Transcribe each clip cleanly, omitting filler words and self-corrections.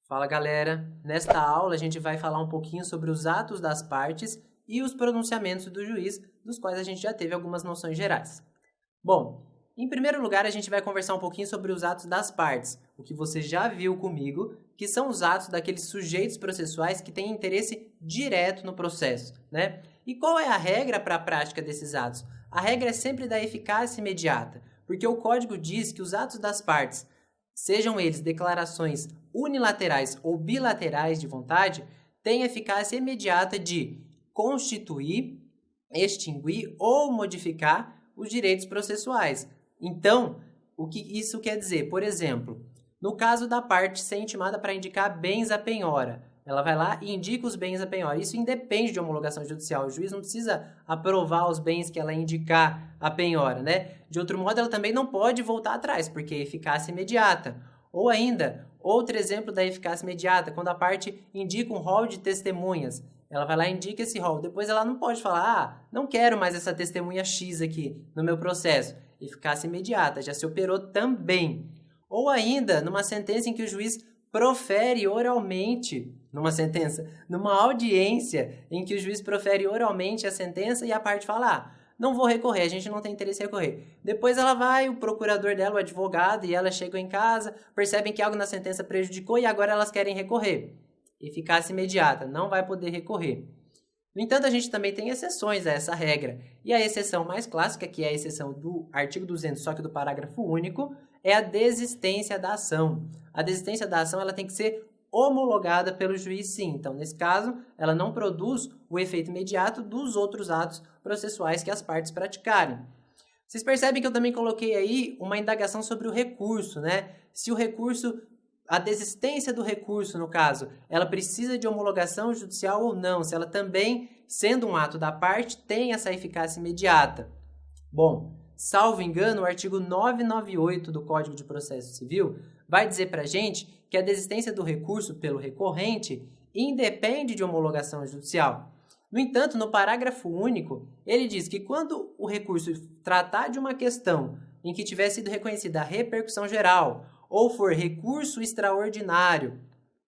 Fala galera, nesta aula a gente vai falar um pouquinho sobre os atos das partes e os pronunciamentos do juiz, dos quais a gente já teve algumas noções gerais. Bom, em primeiro lugar a gente vai conversar um pouquinho sobre os atos das partes, o que você já viu comigo, que são os atos daqueles sujeitos processuais que têm interesse direto no processo, né? E qual é a regra para a prática desses atos? A regra é sempre da eficácia imediata, porque o código diz que os atos das partes, sejam eles declarações unilaterais ou bilaterais de vontade, têm eficácia imediata de constituir, extinguir ou modificar os direitos processuais. Então, o que isso quer dizer? Por exemplo, no caso da parte ser intimada para indicar bens à penhora, ela vai lá e indica os bens à penhora. Isso independe de homologação judicial. O juiz não precisa aprovar os bens que ela indicar à penhora, né? De outro modo, ela também não pode voltar atrás, porque é eficácia imediata. Ou ainda, outro exemplo da eficácia imediata, quando a parte indica um rol de testemunhas. Ela vai lá e indica esse rol. Depois ela não pode falar, não quero mais essa testemunha X aqui no meu processo. Eficácia imediata, já se operou também. Ou ainda, numa sentença em que o juiz profere oralmente, numa audiência em que o juiz profere oralmente a sentença e a parte fala, não vou recorrer, a gente não tem interesse em recorrer. Depois ela vai, o procurador dela, o advogado, e elas chegam em casa, percebem que algo na sentença prejudicou e agora elas querem recorrer. Eficácia imediata, não vai poder recorrer. No entanto, a gente também tem exceções a essa regra. E a exceção mais clássica, que é a exceção do artigo 200, só que do parágrafo único, é a desistência da ação. A desistência da ação ela tem que ser homologada pelo juiz, sim. Então, nesse caso, ela não produz o efeito imediato dos outros atos processuais que as partes praticarem. Vocês percebem que eu também coloquei aí uma indagação sobre o recurso, né? Se o recurso, a desistência do recurso, no caso, ela precisa de homologação judicial ou não, se ela também, sendo um ato da parte, tem essa eficácia imediata. Bom, salvo engano, o artigo 998 do Código de Processo Civil vai dizer para a gente que a desistência do recurso pelo recorrente independe de homologação judicial. No entanto, no parágrafo único, ele diz que quando o recurso tratar de uma questão em que tiver sido reconhecida a repercussão geral, ou for recurso extraordinário,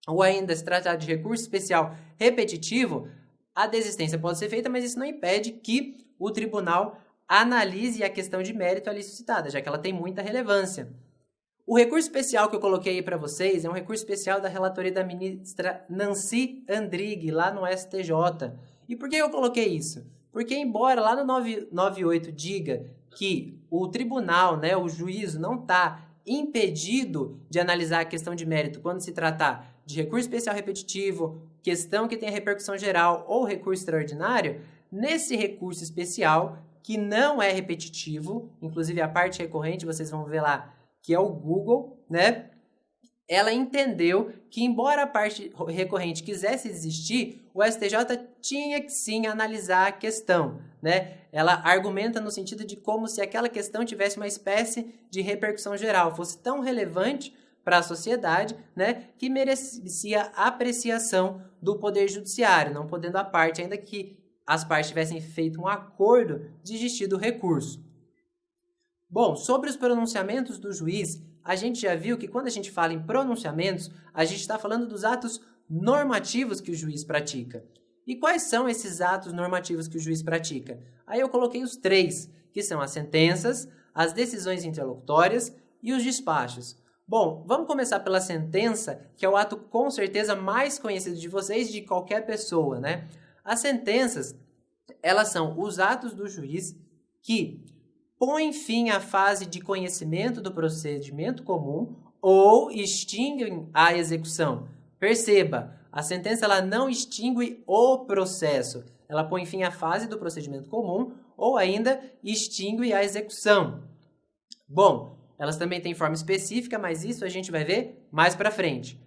ou ainda se tratar de recurso especial repetitivo, a desistência pode ser feita, mas isso não impede que o tribunal analise a questão de mérito ali suscitada, já que ela tem muita relevância. O recurso especial que eu coloquei aí para vocês é um recurso especial da relatoria da ministra Nancy Andrighi, lá no STJ. E por que eu coloquei isso? Porque embora lá no 998 diga que o tribunal, né, o juízo, não está impedido de analisar a questão de mérito quando se tratar de recurso especial repetitivo, questão que tem repercussão geral ou recurso extraordinário, nesse recurso especial, que não é repetitivo, inclusive a parte recorrente, vocês vão ver lá, que é o Google, né? Ela entendeu que, embora a parte recorrente quisesse desistir, o STJ tinha que sim analisar a questão, né? Ela argumenta no sentido de como se aquela questão tivesse uma espécie de repercussão geral, fosse tão relevante para a sociedade, né, que merecia apreciação do Poder Judiciário, não podendo a parte, ainda que as partes tivessem feito um acordo, desistir do recurso. Bom, sobre os pronunciamentos do juiz, a gente já viu que quando a gente fala em pronunciamentos, a gente está falando dos atos normativos que o juiz pratica. E quais são esses atos normativos que o juiz pratica? Aí eu coloquei os três, que são as sentenças, as decisões interlocutórias e os despachos. Bom, vamos começar pela sentença, que é o ato com certeza mais conhecido de vocês, de qualquer pessoa, né? As sentenças, elas são os atos do juiz que põem fim à fase de conhecimento do procedimento comum ou extinguem a execução. Perceba, a sentença ela não extingue o processo, ela põe fim à fase do procedimento comum ou ainda extingue a execução. Bom, elas também têm forma específica, mas isso a gente vai ver mais para frente.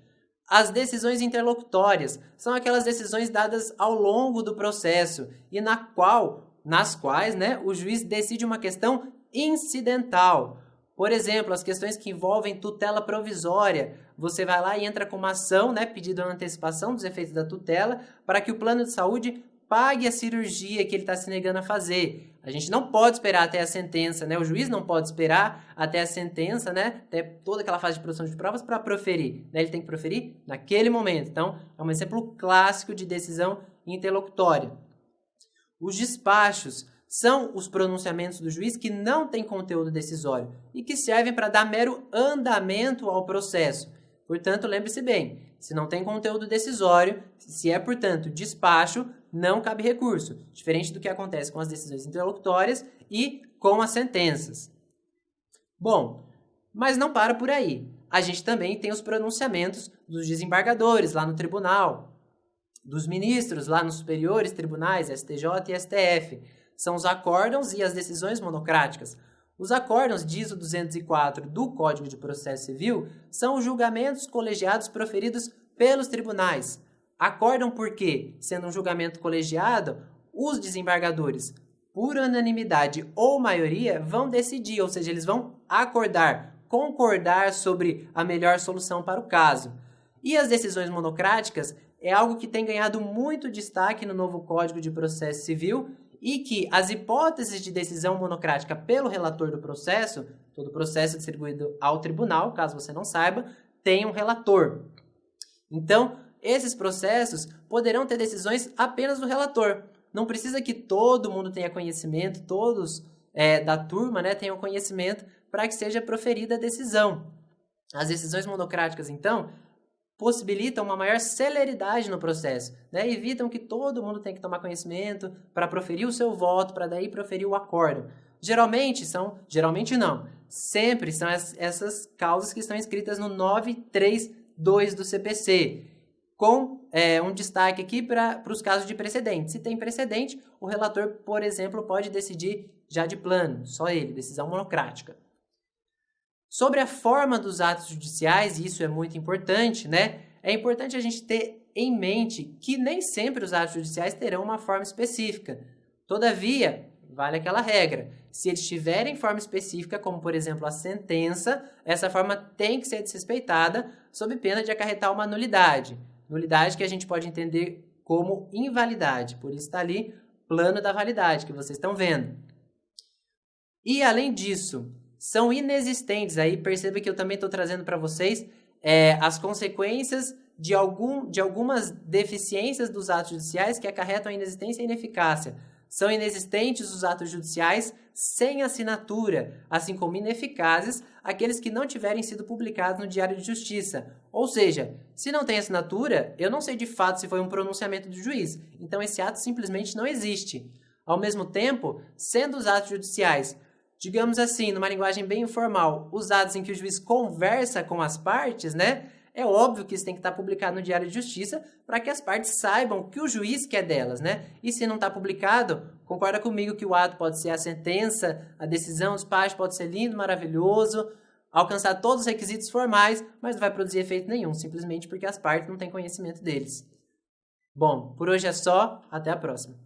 As decisões interlocutórias são aquelas decisões dadas ao longo do processo e nas quais, né, o juiz decide uma questão incidental. Por exemplo, as questões que envolvem tutela provisória. Você vai lá e entra com uma ação, né, pedindo a antecipação dos efeitos da tutela para que o plano de saúde pague a cirurgia que ele está se negando a fazer. A gente não pode esperar até a sentença, né? O juiz não pode esperar até a sentença, né? Até toda aquela fase de produção de provas para proferir, né? Ele tem que proferir naquele momento. Então, é um exemplo clássico de decisão interlocutória. Os despachos são os pronunciamentos do juiz que não têm conteúdo decisório e que servem para dar mero andamento ao processo. Portanto, lembre-se bem, se não tem conteúdo decisório, se é, portanto, despacho, não cabe recurso, diferente do que acontece com as decisões interlocutórias e com as sentenças. Bom, mas não para por aí. A gente também tem os pronunciamentos dos desembargadores lá no tribunal, dos ministros lá nos superiores tribunais, STJ e STF. São os acórdãos e as decisões monocráticas. Os acórdãos, diz o 204 do Código de Processo Civil, são os julgamentos colegiados proferidos pelos tribunais. Acórdão porque, sendo um julgamento colegiado, os desembargadores, por unanimidade ou maioria, vão decidir, ou seja, eles vão acordar, concordar sobre a melhor solução para o caso. E as decisões monocráticas é algo que tem ganhado muito destaque no novo Código de Processo Civil e que as hipóteses de decisão monocrática pelo relator do processo, todo o processo distribuído ao tribunal, caso você não saiba, tem um relator. Então, esses processos poderão ter decisões apenas do relator. Não precisa que todo mundo tenha conhecimento, todos da turma, né, tenham conhecimento para que seja proferida a decisão. As decisões monocráticas, então, possibilitam uma maior celeridade no processo, né? Evitam que todo mundo tenha que tomar conhecimento para proferir o seu voto, para daí proferir o acórdão. Geralmente não, sempre são essas causas que estão escritas no 932 do CPC, com um destaque aqui para os casos de precedente. Se tem precedente, o relator, por exemplo, pode decidir já de plano, só ele, decisão monocrática. Sobre a forma dos atos judiciais, e isso é muito importante, né? É importante a gente ter em mente que nem sempre os atos judiciais terão uma forma específica. Todavia, vale aquela regra. Se eles tiverem forma específica, como por exemplo a sentença, essa forma tem que ser desrespeitada sob pena de acarretar uma nulidade. Nulidade que a gente pode entender como invalidade. Por isso está ali plano da validade, que vocês estão vendo. E além disso, são inexistentes, aí perceba que eu também estou trazendo para vocês as consequências de algumas deficiências dos atos judiciais que acarretam a inexistência e ineficácia. São inexistentes os atos judiciais sem assinatura, assim como ineficazes aqueles que não tiverem sido publicados no Diário de Justiça. Ou seja, se não tem assinatura, eu não sei de fato se foi um pronunciamento do juiz, então esse ato simplesmente não existe. Ao mesmo tempo, sendo os atos judiciais, digamos assim, numa linguagem bem informal, usados em que o juiz conversa com as partes, né? É óbvio que isso tem que estar publicado no Diário de Justiça para que as partes saibam o que o juiz quer delas, né? E se não está publicado, concorda comigo que o ato pode ser a sentença, a decisão, o despacho pode ser lindo, maravilhoso, alcançar todos os requisitos formais, mas não vai produzir efeito nenhum, simplesmente porque as partes não têm conhecimento deles. Bom, por hoje é só, até a próxima.